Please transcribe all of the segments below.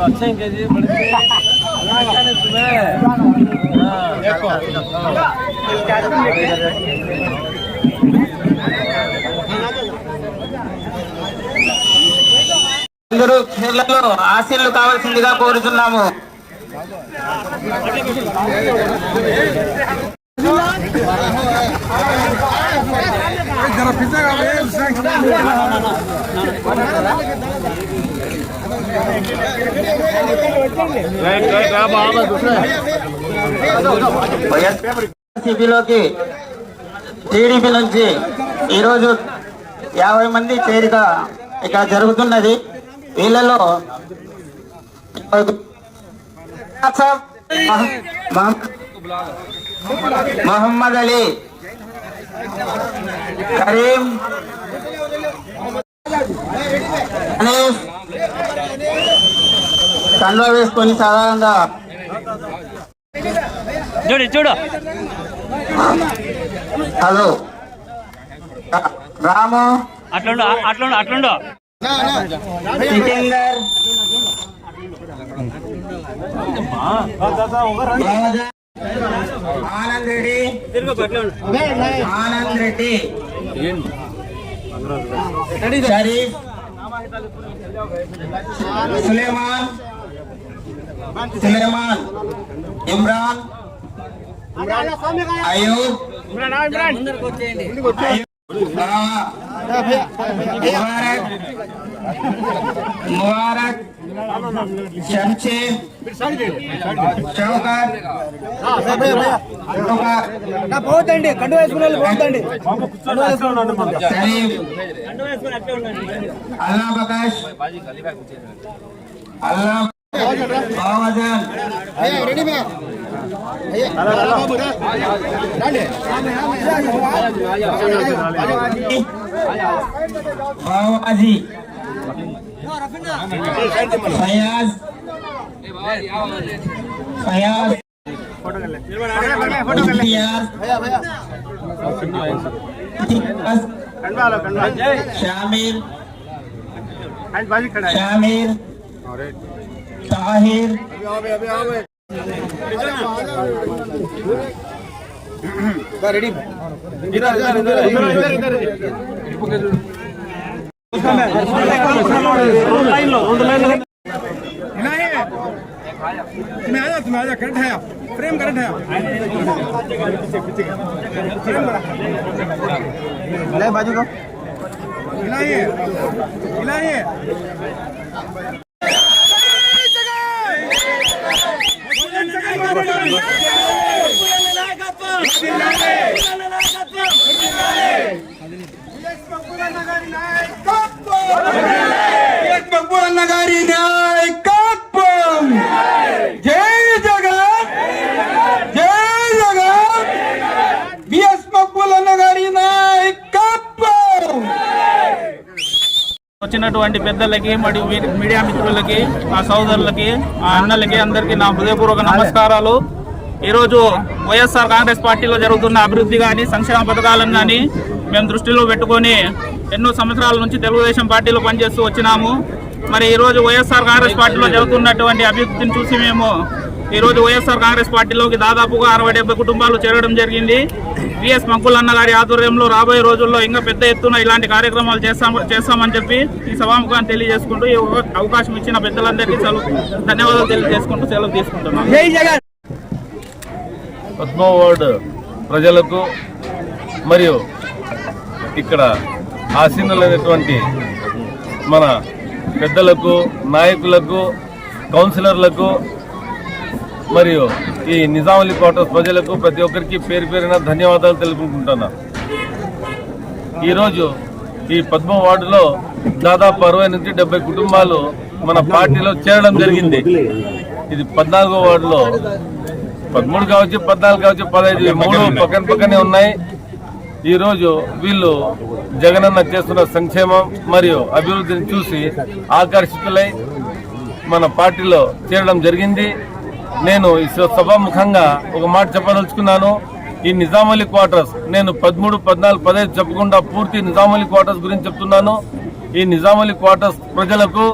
अच्छा ही कीजिए అందరూ కేరళలో ఆశీర్లు కావాల్సిందిగా కోరుతున్నాము. వైఎస్ఆర్సీపీలోకి టీడీపీ నుంచి ఈరోజు 50 మంది చేరిక ఇక్కడ జరుగుతున్నది. వీళ్ళలో మొహమ్మద్ అలీ, కరీం, కండువా వేసుకొని సాధారణంగా చూడు హలో రాము అట్లుండు సికిందర్, ఆనంద్ రెడ్డి, షరీఫ్, సులేమాన్, ఇమ్రాన్, అయూబ్, मुबारक, शमशेर, शौकत, शरीफ, अल्लाह बकश, अल्लाह बावजन, बावाजी, फयाज, शामिर, ताहिर, तुम्हें आजा करंट है फ्रेम करंट है बाजू को हिलाइए नगारी नायकत्వం जय जगन बीएस मकबूल नगारी नायकत्వం వచ్చినటువంటి పెద్దలకి మరియు మీడియా మిత్రులకి, మా సోదరులకి, మా అన్నలకి అందరికీ నా హృదయపూర్వక నమస్కారాలు. ఈరోజు వైఎస్ఆర్ కాంగ్రెస్ పార్టీలో జరుగుతున్న అభివృద్ధి కానీ సంక్షేమ పథకాలను కానీ మేము దృష్టిలో పెట్టుకొని ఎన్నో సంవత్సరాల నుంచి తెలుగుదేశం పార్టీలో పనిచేస్తూ వచ్చినాము. మరి ఈరోజు వైఎస్ఆర్ కాంగ్రెస్ పార్టీలో జరుగుతున్నటువంటి అభివృద్ధిని చూసి మేము ఈరోజు వైఎస్ఆర్ కాంగ్రెస్ పార్టీలోకి దాదాపుగా 60-70 కుటుంబాలు చేరడం జరిగింది. విఎస్ మక్కులన్న గారి ఆధ్వర్యంలో రాబోయే రోజుల్లో ఇంకా పెద్ద ఎత్తున ఇలాంటి కార్యక్రమాలు చేస్తామని చెప్పి ఈ సభాముఖాన్ని తెలియజేసుకుంటూ ఈ అవకాశం ఇచ్చిన పెద్దలందరికీ ధన్యవాదాలు తెలియజేసుకుంటూ సెలవు తీసుకుంటున్నాం. పద్మో వార్డు ప్రజలకు మరియు ఇక్కడ ఆసీనులైనటువంటి మన పెద్దలకు, నాయకులకు, కౌన్సిలర్లకు మరియు ఈ నిజాములి క్వార్టర్స్ ప్రజలకు ప్రతి ఒక్కరికి పేరు పేరున ధన్యవాదాలు తెలుపుకుంటున్నా. ఈరోజు ఈ పద్మ వార్డులో దాదాపు 60 నుంచి 70 కుటుంబాలు మన పార్టీలో చేరడం జరిగింది. ఇది 14వ వార్డులో 13 కావచ్చు, 14 కావచ్చు, 15 3 పక్కనే ఉన్నాయి. ఈరోజు వీళ్ళు జగనన్న చేస్తున్న సంక్షేమం మరియు అభివృద్ధిని చూసి ఆకర్షితులై మన పార్టీలో చేరడం జరిగింది. నేను ఈ సభాముఖంగా ఒక మాట చెప్పదలుచుకున్నాను. ఈ నిజామలీ క్వార్టర్స్ నేను 13, 14, 15 చెప్పకుండా పూర్తి నిజామలీ క్వార్టర్స్ గురించి చెప్తున్నాను. ఈ నిజామలీ క్వార్టర్స్ ప్రజలకు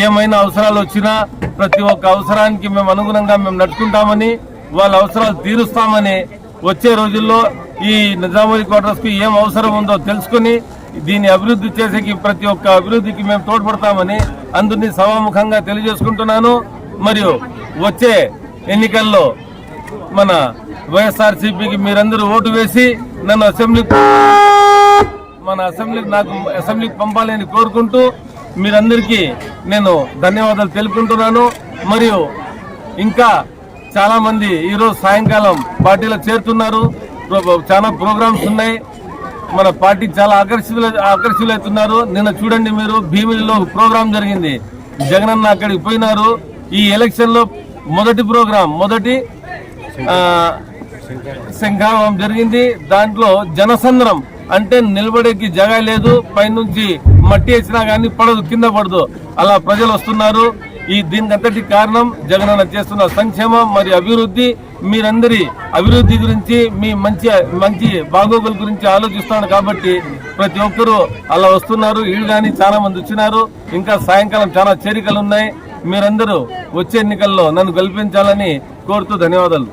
ఏమైనా అవసరాలు వచ్చినా ప్రతి ఒక్క అవసరానికి మేము అనుగుణంగా మేము నడుచుకుంటామని, వాళ్ళ అవసరాలు తీరుస్తామని, వచ్చే రోజుల్లో ఈ నిజామలీ క్వార్టర్స్ కి ఏం అవసరం ఉందో తెలుసుకుని దీన్ని అభివృద్ధి చేసేకి ప్రతి ఒక్క అభివృద్ధికి మేము తోడ్పడతామని అందరినీ సభాముఖంగా తెలియజేసుకుంటున్నాను. మరియు వచ్చే ఎన్నికల్లో మన వైఎస్ఆర్సీపీకి మీరందరూ ఓటు వేసి నన్ను అసెంబ్లీకి పంపాలని కోరుకుంటూ మీరందరికీ నేను ధన్యవాదాలు తెలుపుకుంటున్నాను. మరియు ఇంకా చాలా మంది ఈరోజు సాయంకాలం పార్టీలో చేరుతున్నారు. చాలా ప్రోగ్రామ్స్ ఉన్నాయి. మన పార్టీ చాలా ఆకర్షితులవుతున్నారు. నిన్న చూడండి మీరు భీమిలిలో ప్రోగ్రాం జరిగింది. జగనన్న అక్కడికి పోయినారు. ఈ ఎలక్షన్ లో మొదటి శంఖారావం జరిగింది. దాంట్లో జనసంద్రం అంటే నిలబడేకి జగ లేదు, పైనుంచి మట్టి వేసినా గానీ పడదు, కింద పడదు, అలా ప్రజలు వస్తున్నారు. దీనికంతటి కారణం జగనన్న చేస్తున్న సంక్షేమం మరియు అభివృద్ధి. మీరందరి అభివృద్ధి గురించి, మీ మంచి బాగోగుల గురించి ఆలోచిస్తున్నారు కాబట్టి ప్రతి ఒక్కరూ అలా వస్తున్నారు. వీళ్ళు కానీ చాలా మంది వచ్చినారు. ఇంకా సాయంకాలం చాలా చేరికలు ఉన్నాయి. మీరందరూ వచ్చే ఎన్నికల్లో నన్ను గెలిపించాలని కోరుతూ ధన్యవాదాలు.